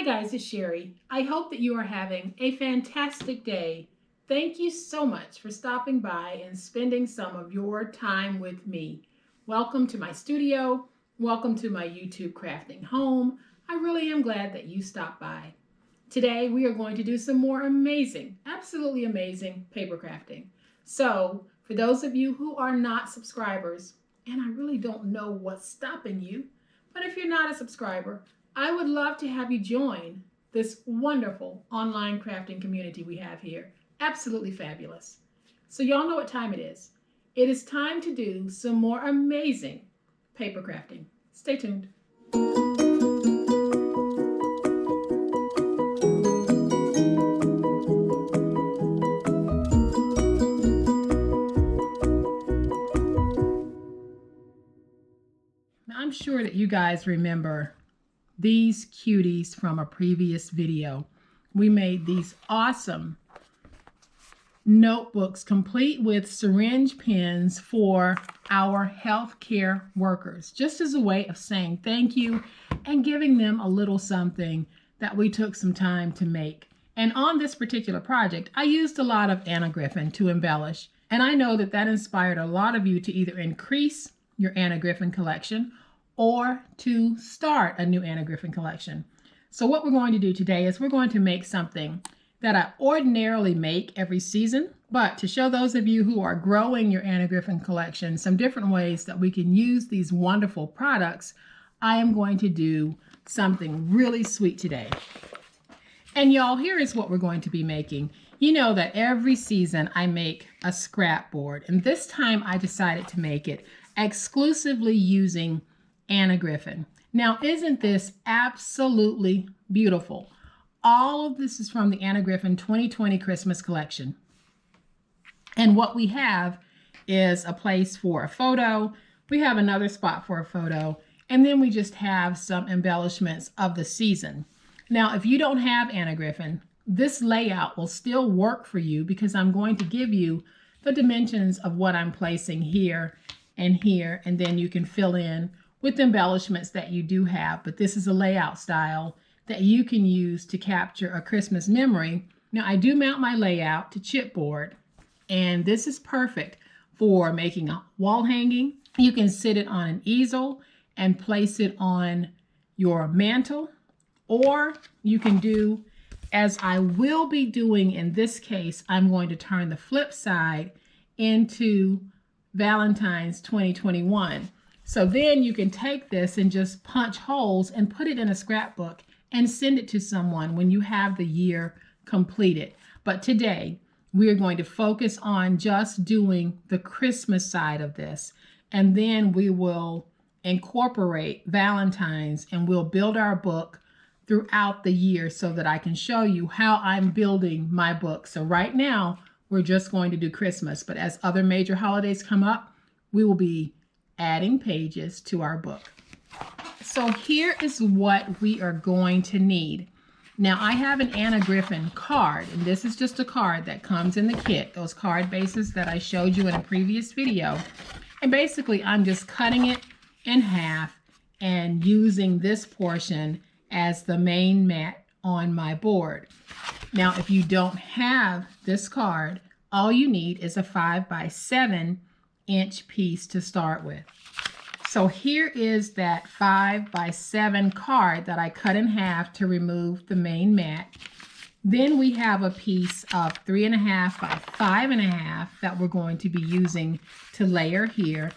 Hi guys, it's Sherry. I hope that you are having a fantastic day. Thank you so much for stopping by and spending some of your time with me. Welcome to my studio. Welcome to my YouTube crafting home. I really am glad that you stopped by. Today we are going to do some more amazing, absolutely amazing paper crafting. So for those of you who are not subscribers, and I really don't know what's stopping you, but if you're not a subscriber, I would love to have you join this wonderful online crafting community we have here. Absolutely fabulous. So y'all know what time it is. It is time to do some more amazing paper crafting. Stay tuned. Now, I'm sure that you guys remember these cuties from a previous video. We made these awesome notebooks complete with syringe pens for our healthcare workers, just as a way of saying thank you and giving them a little something that we took some time to make. And on this particular project, I used a lot of Anna Griffin to embellish, and I know that that inspired a lot of you to either increase your Anna Griffin collection or to start a new Anna Griffin collection. So what we're going to do today is we're going to make something that I ordinarily make every season, but to show those of you who are growing your Anna Griffin collection some different ways that we can use these wonderful products, I am going to do something really sweet today. And y'all, here is what we're going to be making. You know that every season I make a scrap board, and this time I decided to make it exclusively using Anna Griffin. Now, isn't this absolutely beautiful? All of this is from the Anna Griffin 2020 Christmas collection. And what we have is a place for a photo. We have another spot for a photo. And then we just have some embellishments of the season. Now, if you don't have Anna Griffin, this layout will still work for you because I'm going to give you the dimensions of what I'm placing here, and then you can fill in with embellishments that you do have. But this is a layout style that you can use to capture a Christmas memory. Now, I do mount my layout to chipboard, and this is perfect for making a wall hanging. You can sit it on an easel and place it on your mantle, or you can do, as I will be doing in this case, I'm going to turn the flip side into Valentine's 2021. So then you can take this and just punch holes and put it in a scrapbook and send it to someone when you have the year completed. But today we are going to focus on just doing the Christmas side of this, and then we will incorporate Valentine's and we'll build our book throughout the year so that I can show you how I'm building my book. So right now we're just going to do Christmas, but as other major holidays come up, we will be adding pages to our book. So here is what we are going to need. Now, I have an Anna Griffin card, and this is just a card that comes in the kit, those card bases that I showed you in a previous video. And basically, I'm just cutting it in half and using this portion as the main mat on my board. Now, if you don't have this card, all you need is a 5x7 inch piece to start with. So here is that 5x7 card that I cut in half to remove the main mat. Then we have a piece of 3.5 by 5.5 that we're going to be using to layer here.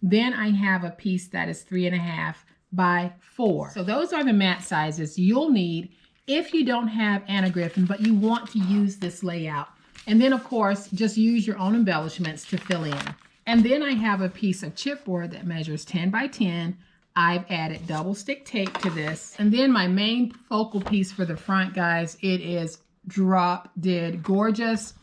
Then I have a piece that is 3.5 by 4. So those are the mat sizes you'll need if you don't have Anna Griffin, but you want to use this layout. And then of course, just use your own embellishments to fill in. And then I have a piece of chipboard that measures 10 by 10. I've added double stick tape to this. And then my main focal piece for the front, guys, it is drop dead gorgeous.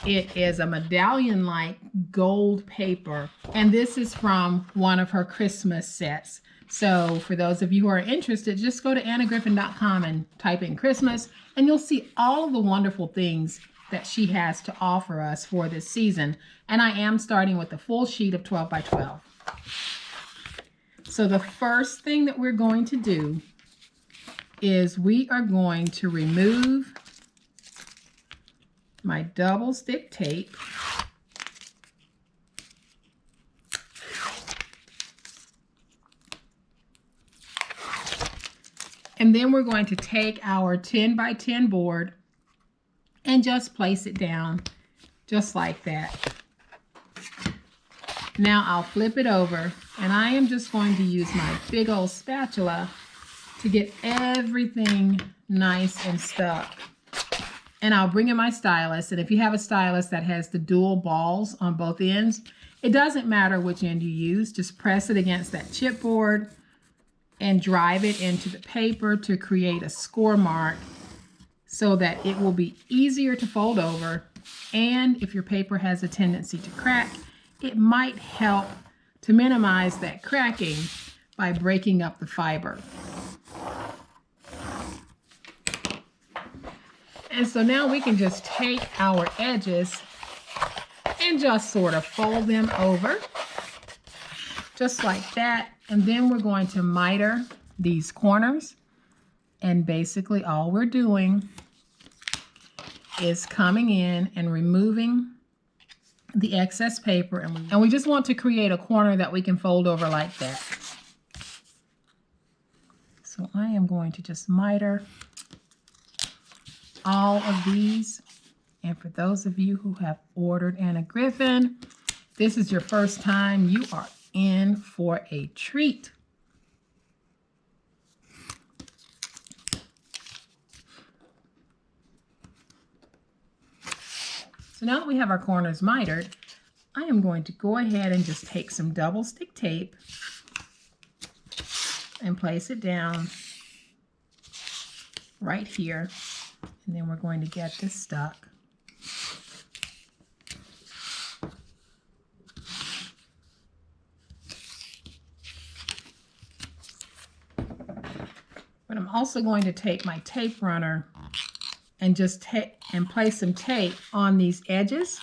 It is a medallion-like gold paper. And this is from one of her Christmas sets. So for those of you who are interested, just go to annagriffin.com and type in Christmas, and you'll see all of the wonderful things that she has to offer us for this season. And I am starting with a full sheet of 12 by 12. So the first thing that we're going to do is we are going to remove my double stick tape. And then we're going to take our 10 by 10 board and just place it down just like that. Now I'll flip it over, and I am just going to use my big old spatula to get everything nice and stuck. And I'll bring in my stylus, and if you have a stylus that has the dual balls on both ends, it doesn't matter which end you use. Just press it against that chipboard and drive it into the paper to create a score mark so that it will be easier to fold over. And if your paper has a tendency to crack, it might help to minimize that cracking by breaking up the fiber. And so now we can just take our edges and just sort of fold them over, just like that. And then we're going to miter these corners. And basically all we're doing is coming in and removing the excess paper. And we just want to create a corner that we can fold over like that. So I am going to just miter all of these. And for those of you who have ordered Anna Griffin, this is your first time, you are in for a treat. So now that we have our corners mitered, I am going to go ahead and just take some double stick tape and place it down right here. And then we're going to get this stuck. But I'm also going to take my tape runner and just place some tape on these edges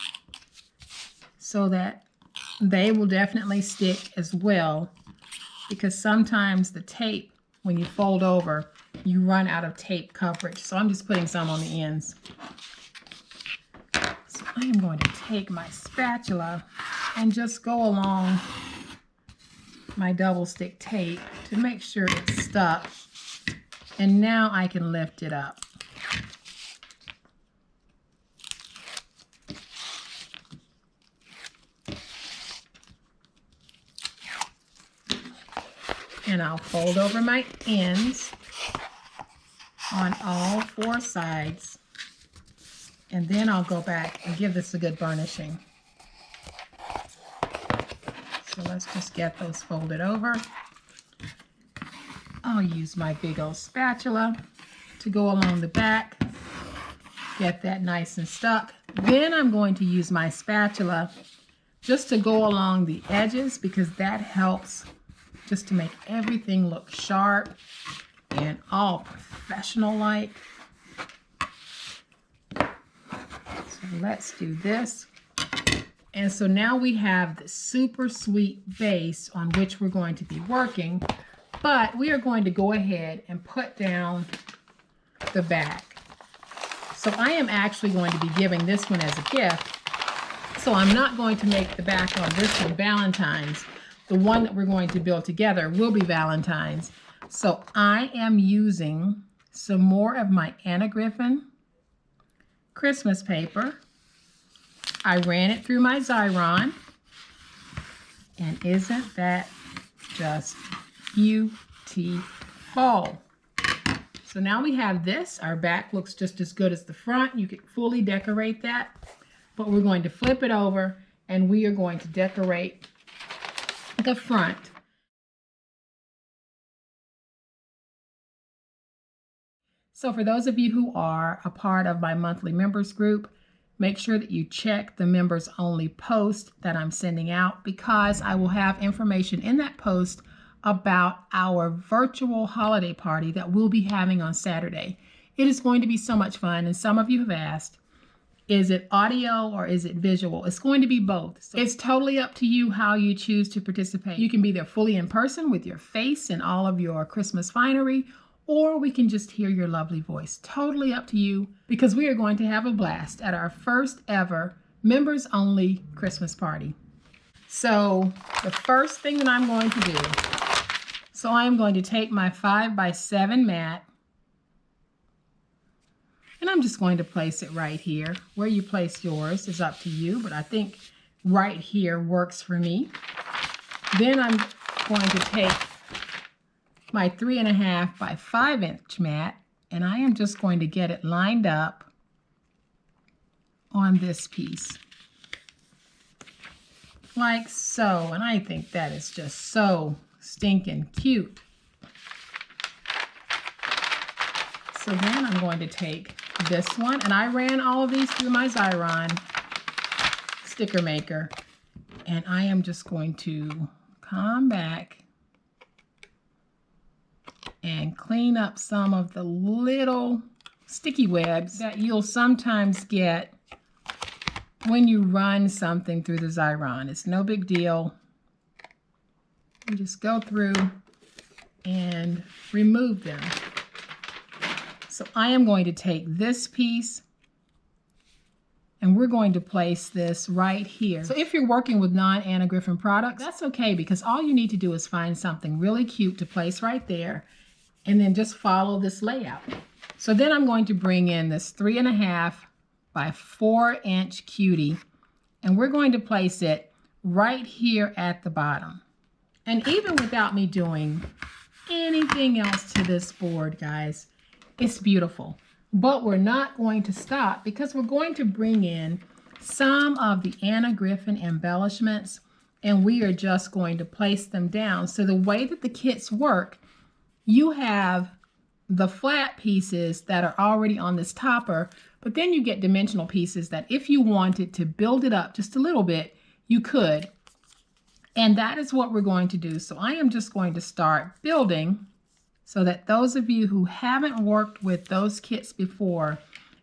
so that they will definitely stick as well, because sometimes the tape, when you fold over, you run out of tape coverage. So I'm just putting some on the ends. So I am going to take my spatula and just go along my double stick tape to make sure it's stuck. And now I can lift it up. And I'll fold over my ends on all four sides. And then I'll go back and give this a good burnishing. So let's just get those folded over. I'll use my big old spatula to go along the back, get that nice and stuck. Then I'm going to use my spatula just to go along the edges, because that helps just to make everything look sharp and all professional-like. So let's do this. And so now we have the super sweet base on which we're going to be working, but we are going to go ahead and put down the back. So I am actually going to be giving this one as a gift. So I'm not going to make the back on this one Valentine's. The one that we're going to build together will be Valentine's. So I am using some more of my Anna Griffin Christmas paper. I ran it through my Xyron. And isn't that just beautiful? So now we have this. Our back looks just as good as the front. You can fully decorate that. But we're going to flip it over and we are going to decorate the front. So for those of you who are a part of my monthly members group, make sure that you check the members only post that I'm sending out, because I will have information in that post about our virtual holiday party that we'll be having on Saturday. It is going to be so much fun, and some of you have asked, is it audio or is it visual? It's going to be both. So it's totally up to you how you choose to participate. You can be there fully in person with your face and all of your Christmas finery, or we can just hear your lovely voice. Totally up to you, because we are going to have a blast at our first ever members only Christmas party. So the first thing that I'm going to do, so I am going to take my 5x7 mat, and I'm just going to place it right here. Where you place yours is up to you, but I think right here works for me. Then I'm going to take my 3.5 by 5 inch mat, and I am just going to get it lined up on this piece. Like so, and I think that is just so stinking cute. So then I'm going to take this one, and I ran all of these through my Xyron sticker maker, and I am just going to come back and clean up some of the little sticky webs that you'll sometimes get when you run something through the Xyron. It's no big deal. You just go through and remove them. So I am going to take this piece, and we're going to place this right here. So if you're working with non-Anna Griffin products, that's okay, because all you need to do is find something really cute to place right there, and then just follow this layout. So then I'm going to bring in this 3.5 by 4 inch cutie, and we're going to place it right here at the bottom. And even without me doing anything else to this board, guys, it's beautiful. But we're not going to stop, because we're going to bring in some of the Anna Griffin embellishments, and we are just going to place them down. So the way that the kits work, you have the flat pieces that are already on this topper, but then you get dimensional pieces that if you wanted to build it up just a little bit, you could. And that is what we're going to do. So I am just going to start building, so that those of you who haven't worked with those kits before,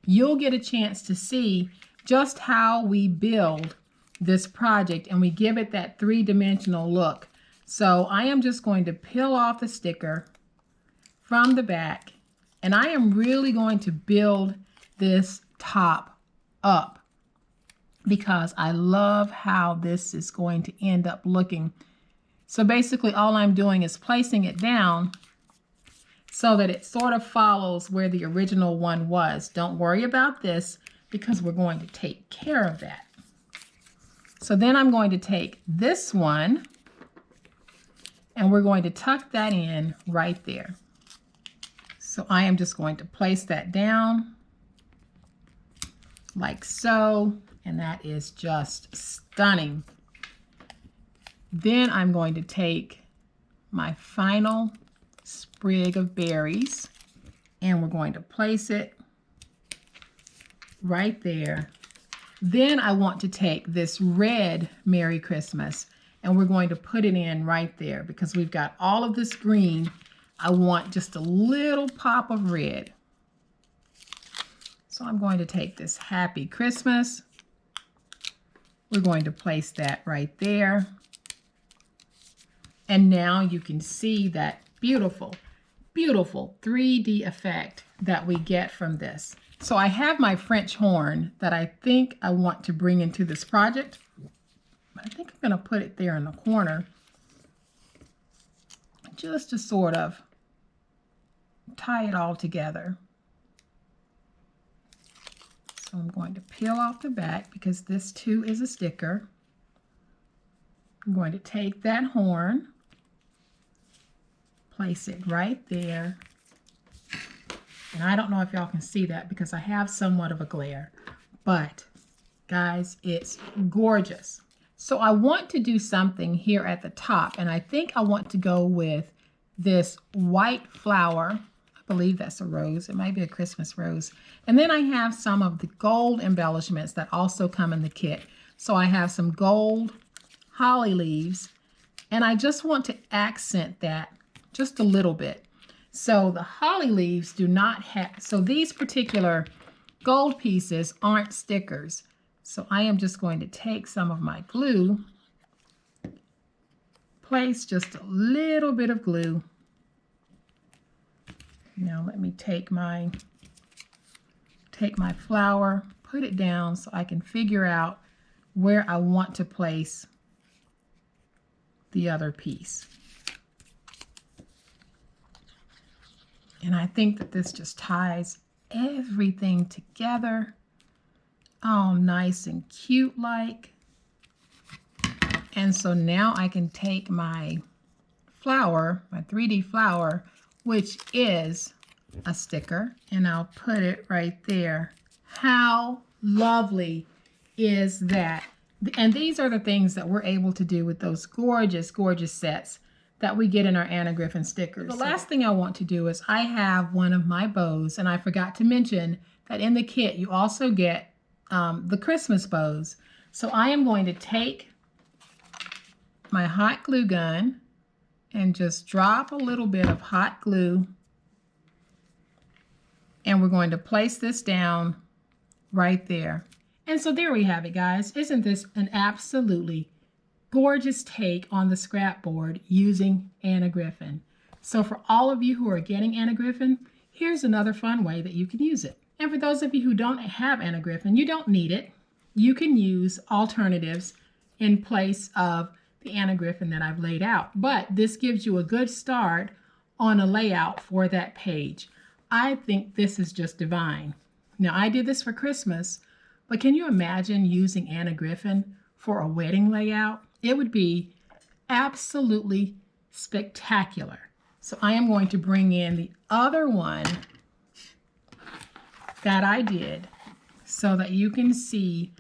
you'll get a chance to see just how we build this project and we give it that three-dimensional look. So I am just going to peel off the sticker from the back, and I am really going to build this top up, because I love how this is going to end up looking. So basically all I'm doing is placing it down so that it sort of follows where the original one was. Don't worry about this, because we're going to take care of that. So then I'm going to take this one, and we're going to tuck that in right there. So I am just going to place that down like so, and that is just stunning. Then I'm going to take my final sprig of berries, and we're going to place it right there. Then I want to take this red Merry Christmas, and we're going to put it in right there, because we've got all of this green. I want just a little pop of red. So I'm going to take this Happy Christmas. We're going to place that right there. And now you can see that beautiful, beautiful 3D effect that we get from this. So I have my French horn that I think I want to bring into this project. I think I'm going to put it there in the corner, just to sort of tie it all together. So I'm going to peel off the back, because this too is a sticker. I'm going to take that horn, place it right there. And I don't know if y'all can see that, because I have somewhat of a glare, but guys, it's gorgeous. So I want to do something here at the top, and I think I want to go with this white flower. I believe that's a rose. It might be a Christmas rose. And then I have some of the gold embellishments that also come in the kit. So I have some gold holly leaves, and I just want to accent that just a little bit. So the holly leaves do not have, so these particular gold pieces aren't stickers. So I am just going to take some of my glue, place just a little bit of glue Now let me take my flower, put it down so I can figure out where I want to place the other piece. And I think that this just ties everything together. All nice and cute like. And so now I can take my flower, my 3D flower, which is a sticker, and I'll put it right there. How lovely is that? And these are the things that we're able to do with those gorgeous, gorgeous sets that we get in our Anna Griffin stickers. The last thing I want to do is I have one of my bows, and I forgot to mention that in the kit you also get the Christmas bows. So I am going to take my hot glue gun and just drop a little bit of hot glue, and we're going to place this down right there. And so there we have it, guys. Isn't this an absolutely gorgeous take on the scrap board using Anna Griffin? So for all of you who are getting Anna Griffin, here's another fun way that you can use it. And for those of you who don't have Anna Griffin, you don't need it. You can use alternatives in place of the Anna Griffin that I've laid out. But this gives you a good start on a layout for that page. I think this is just divine. Now, I did this for Christmas, but can you imagine using Anna Griffin for a wedding layout? It would be absolutely spectacular. So I am going to bring in the other one that I did so that you can see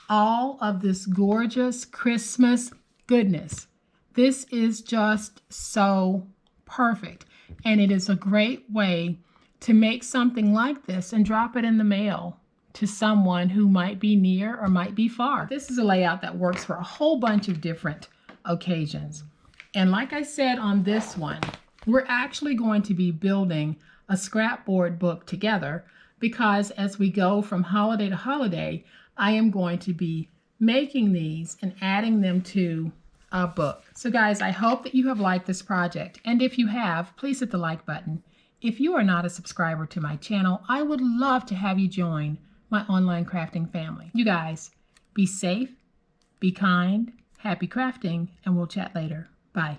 all of this gorgeous Christmas goodness. This is just so perfect, and it is a great way to make something like this and drop it in the mail to someone who might be near or might be far. This is a layout that works for a whole bunch of different occasions. And like I said on this one, we're actually going to be building a scrapboard book together, because as we go from holiday to holiday, I am going to be making these and adding them to a book. So guys, I hope that you have liked this project. And if you have, please hit the like button. If you are not a subscriber to my channel, I would love to have you join my online crafting family. You guys, be safe, be kind, happy crafting, and we'll chat later. Bye.